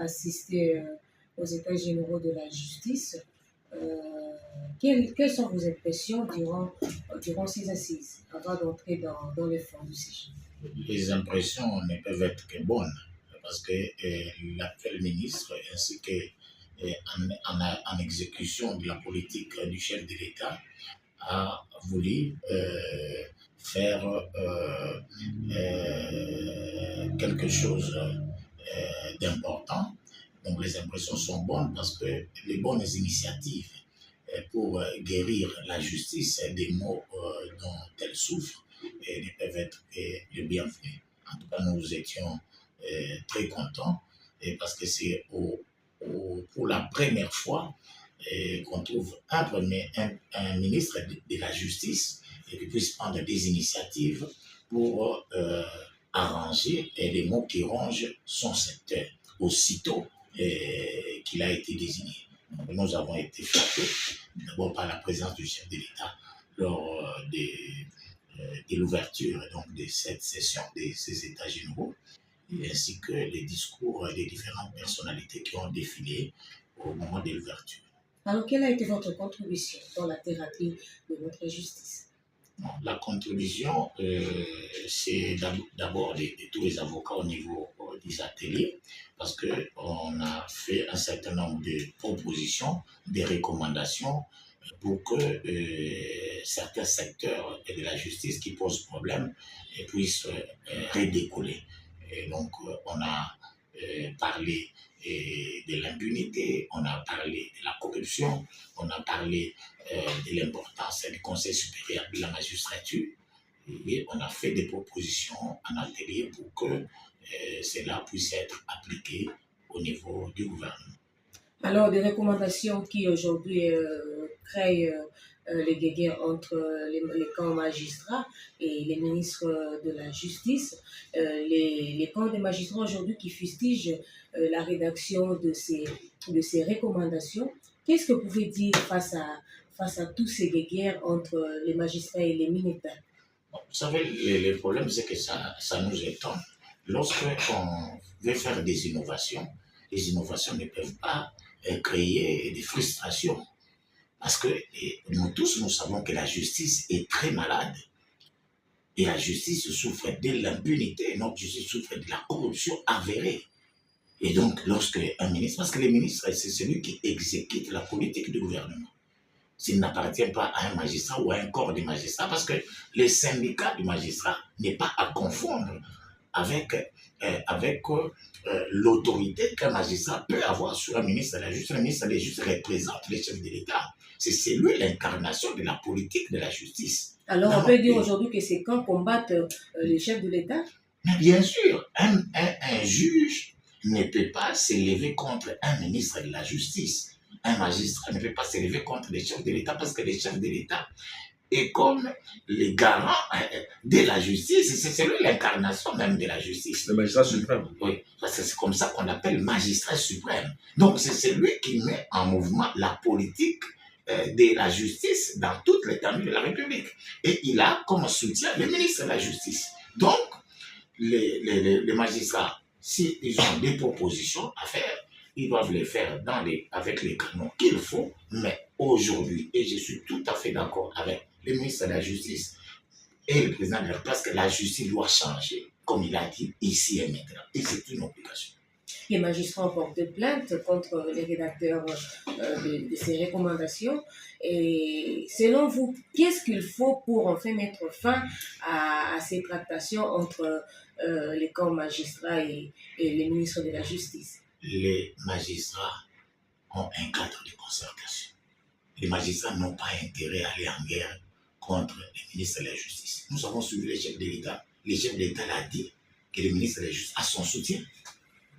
assisté aux États généraux de la justice. Quelles sont vos impressions durant ces assises, avant d'entrer dans les fonds du sujet? Les impressions ne peuvent être que bonnes, parce que l'actuel ministre, ainsi que en exécution de la politique du chef de l'État, a voulu faire quelque chose d'important. Donc les impressions sont bonnes parce que les bonnes initiatives pour guérir la justice des maux dont elle souffre ne peuvent être que les bienfaits. En tout cas, nous étions très contents parce que c'est pour la première fois qu'on trouve un ministre de la justice et qui puisse prendre des initiatives pour arranger les maux qui rongent son secteur aussitôt qu'il a été désigné. Donc, nous avons été frappés d'abord par la présence du chef de l'État lors de l'ouverture donc, de cette session de ces États généraux, ainsi que les discours des différentes personnalités qui ont défilé au moment de l'ouverture. Alors, quelle a été votre contribution dans la thérapie de notre justice? La contribution, c'est d'abord de tous les avocats au niveau des ateliers, parce qu'on a fait un certain nombre de propositions, des recommandations pour que certains secteurs de la justice qui posent problème puissent redécoller. Et donc, on a parlé de l'impunité, on a parlé de la corruption, on a parlé de l'importance du Conseil supérieur de la magistrature, et on a fait des propositions en atelier pour que cela puisse être appliqué au niveau du gouvernement. Alors, des recommandations qui aujourd'hui créent les guéguerres entre les camps magistrats et les ministres de la justice. Les camps des magistrats aujourd'hui qui fustigent la rédaction de ces recommandations. Qu'est-ce que vous pouvez dire face à tous ces guéguerres entre les magistrats et les militaires? Bon, vous savez, le problème, c'est que ça nous étonne. Lorsqu'on veut faire des innovations, les innovations ne peuvent pas créer des frustrations. Parce que nous tous, nous savons que la justice est très malade. Et la justice souffre de l'impunité, notre justice souffre de la corruption avérée. Et donc, lorsque un ministre, parce que le ministre, c'est celui qui exécute la politique du gouvernement. S'il n'appartient pas à un magistrat ou à un corps de magistrats, parce que les syndicats du magistrat n'est pas à confondre avec l'autorité qu'un magistrat peut avoir sur un ministre de la justice. Le ministre de la justice représente les chefs de l'État. C'est lui l'incarnation de la politique de la justice. Alors, on peut dire aujourd'hui que ces camps combattent les chefs de l'État? Bien sûr, un juge ne peut pas s'élever contre un ministre de la justice. Un magistrat ne peut pas s'élever contre les chefs de l'État parce que les chefs de l'État est comme les garants de la justice. C'est lui l'incarnation même de la justice. Le magistrat suprême. Oui, parce que c'est comme ça qu'on l'appelle magistrat suprême. Donc c'est celui qui met en mouvement la politique de la justice dans toute l'étendue de la République. Et il a comme soutien le ministre de la Justice. Donc, les magistrats, s'ils ont des propositions à faire, ils doivent les faire avec les canons qu'il faut. Mais aujourd'hui, et je suis tout à fait d'accord avec le ministre de la Justice et le président de la République, parce que la justice doit changer, comme il a dit, ici et maintenant. Et c'est une obligation. Les magistrats ont porté plainte contre les rédacteurs de ces recommandations. Et selon vous, qu'est-ce qu'il faut pour enfin mettre fin à ces tractations entre les camps magistrats et les ministres de la Justice? Les magistrats ont un cadre de concertation. Les magistrats n'ont pas intérêt à aller en guerre contre les ministres de la Justice. Nous avons suivi les chefs de l'État. Le chef de l'État l'a dit que le ministre de la Justice a son soutien.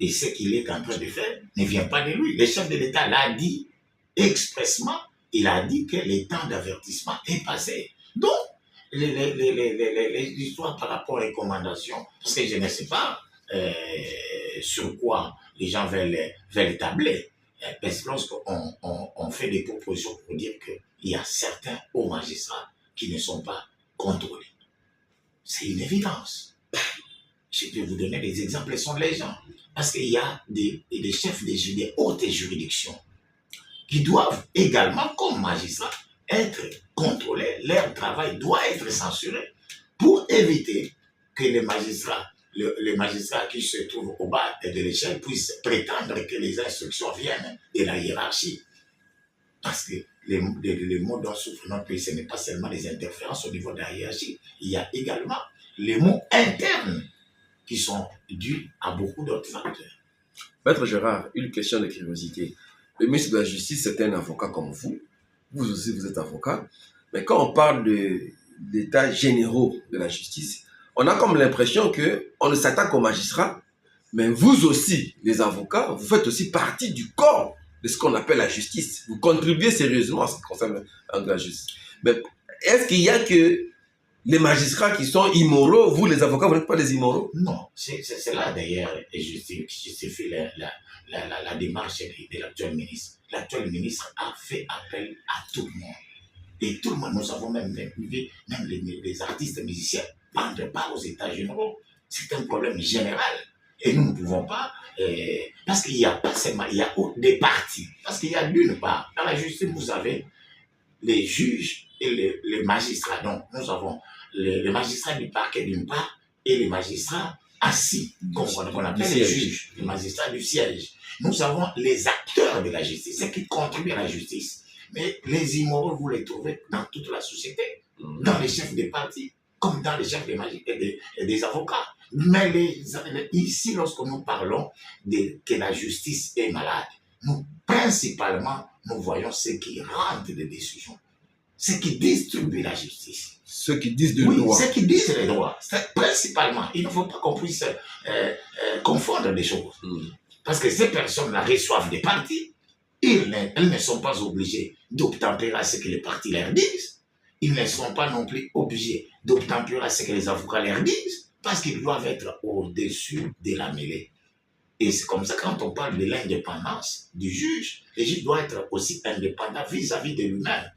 Et ce qu'il est en train de faire ne vient pas de lui. Le chef de l'État l'a dit expressement. Il a dit que le temps d'avertissement est passé. Donc, les histoires par rapport aux recommandations, parce que je ne sais pas sur quoi les gens veulent tabler. Parce que lorsqu'on fait des propositions pour dire qu'il y a certains hauts magistrats qui ne sont pas contrôlés, c'est une évidence. Je peux vous donner des exemples, sont les gens. Parce qu'il y a des chefs des hautes juridictions qui doivent également, comme magistrats, être contrôlés. Leur travail doit être censuré pour éviter que les magistrats qui se trouvent au bas de l'échelle puissent prétendre que les instructions viennent de la hiérarchie. Parce que les mots dont souffre notre pays, ce n'est pas seulement les interférences au niveau de la hiérarchie. Il y a également les mots internes qui sont dus à beaucoup d'autres facteurs. Maître Gérard, une question de curiosité. Le ministre de la Justice, c'est un avocat comme vous. Vous aussi, vous êtes avocat. Mais quand on parle d'états généraux de la justice, on a comme l'impression qu'on ne s'attaque aux magistrats, mais vous aussi, les avocats, vous faites aussi partie du corps de ce qu'on appelle la justice. Vous contribuez sérieusement à ce qui concerne la justice. Mais est-ce qu'il y a que les magistrats qui sont immoraux, vous les avocats, vous n'êtes pas des immoraux? Non, c'est là d'ailleurs que justifie la démarche de l'actuel ministre. L'actuel ministre a fait appel à tout le monde. Et tout le monde, nous avons même les artistes musiciens prendre part aux états généraux. C'est un problème général. Et nous ne pouvons pas, parce qu'il n'y a pas seulement, il y a des parties. Parce qu'il y a d'une part, dans la justice, vous avez les juges et les magistrats. Donc, nous avons les magistrats du parquet d'une part et les magistrats assis, qu'on appelle les juges, les magistrats du siège. Nous avons les acteurs de la justice, ceux qui contribuent à la justice. Mais les immoraux, vous les trouvez dans toute la société, dans les chefs des partis, comme dans les chefs des avocats. Mais ici, lorsque nous parlons que la justice est malade, nous, principalement, nous voyons ceux qui rendent des décisions, ceux qui distribuent la justice. Ceux qui disent le droit. Ceux qui disent les droits. Principalement, il ne faut pas qu'on puisse confondre les choses. Parce que ces personnes-là reçoivent des partis, elles ne sont pas obligées d'obtempérer à ce que les partis leur disent. Ils ne sont pas non plus obligés d'obtempérer à ce que les avocats leur disent, parce qu'ils doivent être au-dessus de la mêlée. Et c'est comme ça, quand on parle de l'indépendance du juge, le juge doit être aussi indépendant vis-à-vis de lui-même.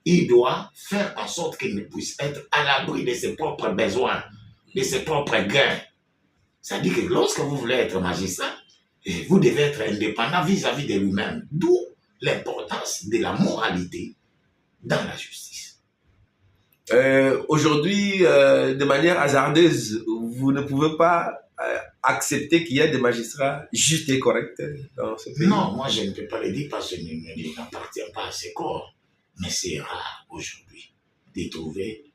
Il doit faire en sorte qu'il ne puisse être à l'abri de ses propres besoins, de ses propres gains. C'est-à-dire que lorsque vous voulez être magistrat, vous devez être indépendant vis-à-vis de lui-même. D'où l'importance de la moralité dans la justice. Aujourd'hui, de manière hasardeuse, vous ne pouvez pas accepter qu'il y ait des magistrats justes et corrects dans ce pays? Non, moi je ne peux pas le dire parce que je n'appartiens pas à ce corps. Mais c'est rare aujourd'hui de trouver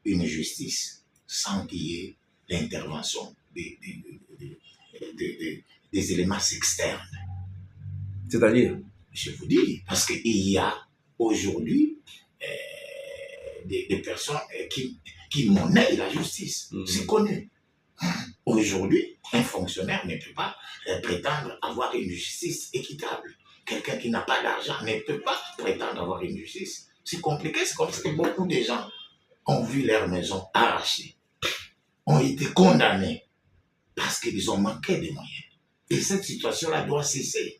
une justice sans qu'il y ait l'intervention des éléments externes. C'est-à-dire? Je vous dis, parce qu'il y a aujourd'hui des personnes qui monnaient la justice. C'est connu. Aujourd'hui, un fonctionnaire ne peut pas prétendre avoir une justice équitable. Quelqu'un qui n'a pas d'argent ne peut pas prétendre avoir une justice. C'est compliqué, c'est comme ça que beaucoup de gens ont vu leur maison arrachée, ont été condamnés parce qu'ils ont manqué de moyens. Et cette situation-là doit cesser.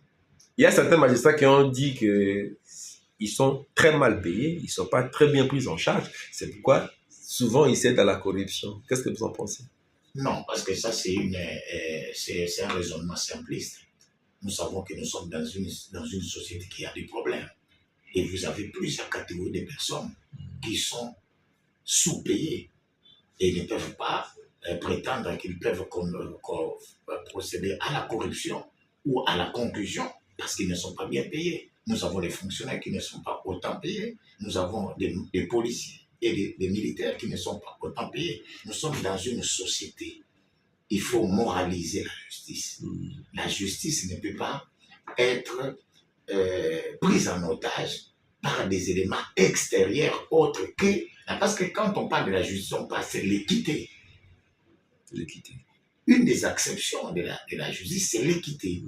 Il y a certains magistrats qui ont dit qu'ils sont très mal payés, ils ne sont pas très bien pris en charge. C'est pourquoi souvent ils cèdent à la corruption. Qu'est-ce que vous en pensez? Non, parce que ça c'est un raisonnement simpliste. Nous savons que nous sommes dans une société qui a des problèmes. Et vous avez plusieurs catégories de personnes qui sont sous-payées et ne peuvent pas prétendre qu'ils peuvent procéder à la corruption ou à la conclusion parce qu'ils ne sont pas bien payés. Nous avons des fonctionnaires qui ne sont pas autant payés. Nous avons des policiers et des militaires qui ne sont pas autant payés. Nous sommes dans une société. Il faut moraliser la justice. La justice ne peut pas être prise en otage par des éléments extérieurs autres que... Parce que quand on parle de la justice, on parle de l'équité. L'équité. Une des exceptions de la justice, c'est l'équité.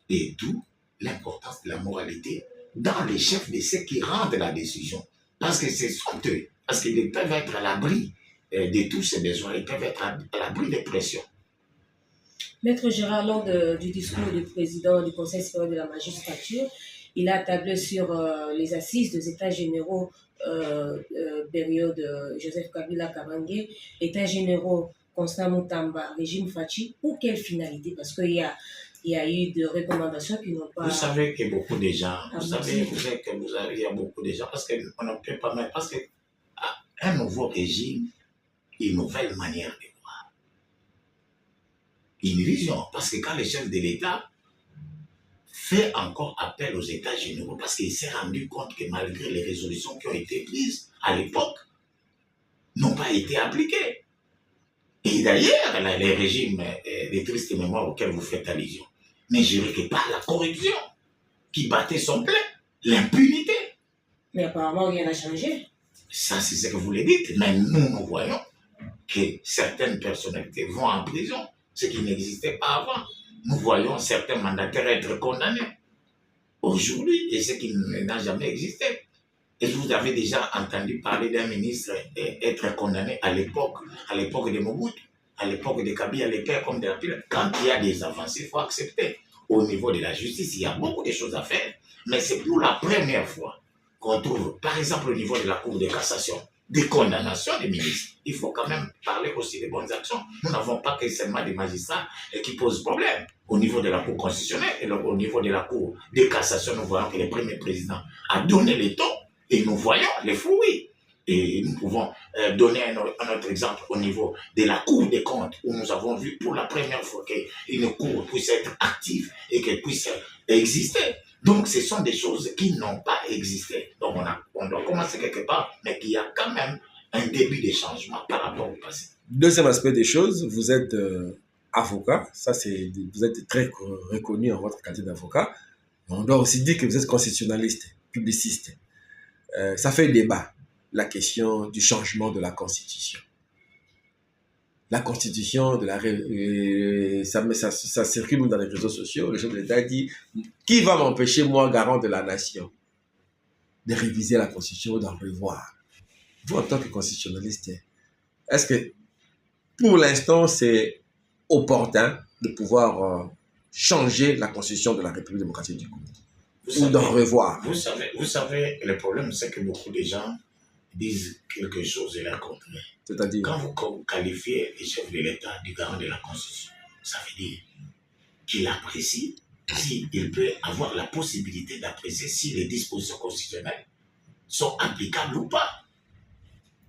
Et d'où l'importance de la moralité dans les chefs de ceux qui rendent la décision. Parce que c'est eux. Parce qu'ils peuvent être à l'abri de tous ces besoins. Ils peuvent être à l'abri des pressions. Maître Gérard, lors du discours du président du Conseil supérieur de la magistrature, il a tablé sur les assises des États généraux période Joseph Kabila Kabange, États généraux Constant Moutamba, régime Fachi, pour quelle finalité? Parce il y a eu des recommandations qui n'ont pas... Vous savez que beaucoup de gens, abouti. il y a beaucoup de gens, parce qu'on ne peut pas mettre, parce que un nouveau régime, une nouvelle manière de voir, une vision. Parce que quand le chef de l'État fait encore appel aux États généraux, parce qu'il s'est rendu compte que malgré les résolutions qui ont été prises à l'époque, n'ont pas été appliquées. Et d'ailleurs, les régimes des tristes mémoires auxquels vous faites allusion, mais je ne dirais pas la corruption qui battait son plein, l'impunité. Mais apparemment, rien n'a changé. Ça, c'est ce que vous le dites. Mais nous voyons que certaines personnalités vont en prison, ce qui n'existait pas avant. Nous voyons certains mandataires être condamnés aujourd'hui, et ce qui n'a jamais existé. Et vous avez déjà entendu parler d'un ministre être condamné à l'époque de Mobutu, à l'époque de Kabila, les pères comme de la pile. Quand il y a des avancées, il faut accepter. Au niveau de la justice, il y a beaucoup de choses à faire. Mais c'est pour la première fois qu'on trouve, par exemple, au niveau de la Cour de cassation, des condamnations des ministres. Il faut quand même parler aussi des bonnes actions. Nous n'avons pas que seulement des magistrats qui posent problème. Au niveau de la Cour constitutionnelle et au niveau de la Cour de cassation, nous voyons que le premier président a donné les tons et nous voyons les fruits. Et nous pouvons donner un autre exemple au niveau de la Cour des comptes, où nous avons vu pour la première fois qu'une Cour puisse être active et qu'elle puisse exister. Donc, ce sont des choses qui n'ont pas existé. Donc, on doit commencer quelque part, mais qu'il y a quand même un début de changement par rapport au passé. Deuxième aspect des choses, vous êtes avocat. Vous êtes très reconnu en votre qualité d'avocat. On doit aussi dire que vous êtes constitutionnaliste, publiciste. Ça fait débat, la question du changement de la Constitution. La Constitution, ça circule dans les réseaux sociaux. Le chef de l'État dit « Qui va m'empêcher, moi, garant de la nation, de réviser la Constitution ou d'en revoir ?» Vous, en tant que constitutionnaliste, est-ce que, pour l'instant, c'est opportun de pouvoir changer la Constitution de la République démocratique du Congo ou d'en revoir? Vous savez, le problème, c'est que beaucoup de gens disent quelque chose et la contraire. C'est-à-dire, quand vous qualifiez le chef de l'État du garant de la Constitution, ça veut dire qu'il apprécie s'il peut avoir la possibilité d'apprécier si les dispositions constitutionnelles sont applicables ou pas.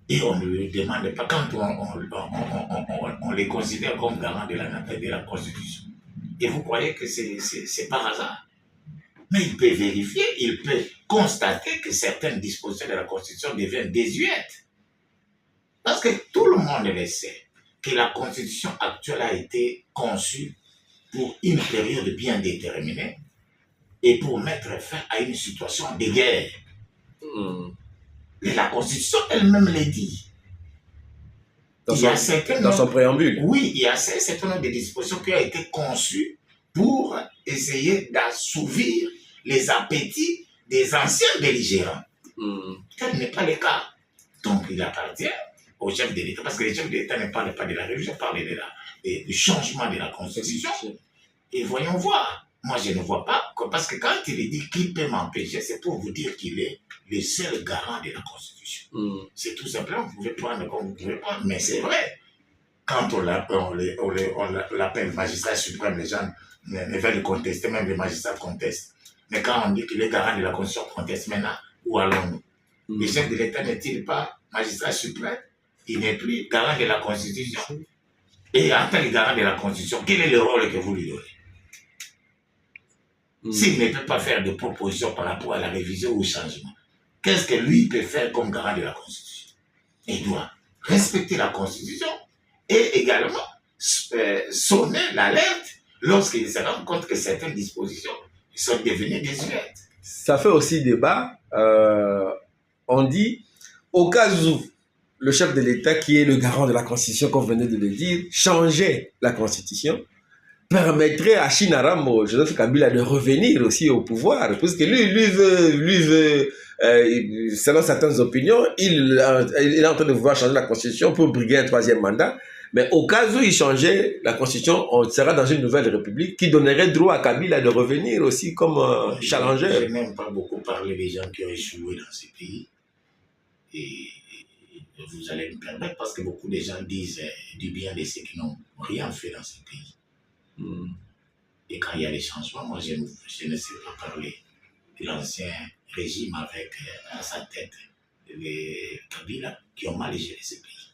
Et on ne lui demande pas, quand on les considère comme garant de la Constitution. Et vous croyez que c'est par hasard? Mais il peut vérifier, il peut constater que certaines dispositions de la Constitution deviennent désuètes. Parce que tout le monde le sait, que la Constitution actuelle a été conçue pour une période bien déterminée et pour mettre fin à une situation de guerre. Et la Constitution elle-même le dit. Dans son préambule. Oui, il y a un certain nombre de dispositions qui ont été conçues pour essayer d'assouvir les appétits des anciens belligérants. Tel n'est pas le cas. Donc, il appartient au chef de l'État, parce que le chef de l'État ne parle pas de la révision, parle du changement de la Constitution. Et voyons voir. Moi, je ne vois pas, parce que quand il dit qu'il peut m'empêcher, c'est pour vous dire qu'il est le seul garant de la Constitution. C'est tout simplement, vous pouvez prendre comme vous pouvez prendre, mais c'est vrai. Quand on l'appelle magistrat suprême, les gens ne veulent contester, même les magistrats contestent. Mais quand on dit qu'il est garant de la Constitution, on conteste maintenant, où allons-nous? Le chef de l'État n'est-il pas magistrat suprême? Il n'est plus garant de la Constitution. Et en tant que garant de la Constitution, quel est le rôle que vous lui donnez? S'il ne peut pas faire de propositions par rapport à la révision ou au changement, qu'est-ce que lui peut faire comme garant de la Constitution? Il doit respecter la Constitution et également sonner l'alerte lorsqu'il se rend compte que certaines dispositions sont devenues désuètes. Ça fait aussi débat. On dit, au cas où le chef de l'État, qui est le garant de la Constitution, comme vous venez de le dire, changeait la Constitution, permettrait à Shinaramo, Joseph Kabila, de revenir aussi au pouvoir, puisque lui veut selon certaines opinions, il est en train de vouloir changer la Constitution pour briguer un troisième mandat. Mais au cas où il changeait la Constitution, on sera dans une nouvelle république qui donnerait droit à Kabila de revenir aussi comme challenger. Je n'aime pas beaucoup parler des gens qui ont échoué dans ce pays. Et vous allez me permettre, parce que beaucoup de gens disent du bien de ceux qui n'ont rien fait dans ce pays. Et quand il y a des changements, moi je ne sais pas parler de l'ancien régime avec à sa tête les Kabila qui ont mal géré ce pays.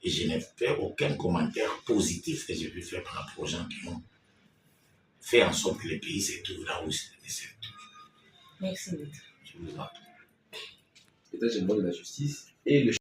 Et je n'ai fait aucun commentaire positif que je peux faire par rapport aux gens qui ont fait en sorte que le pays se trouve là où il se trouve. Merci, maître. Je vous en prie. L'état général de la justice et le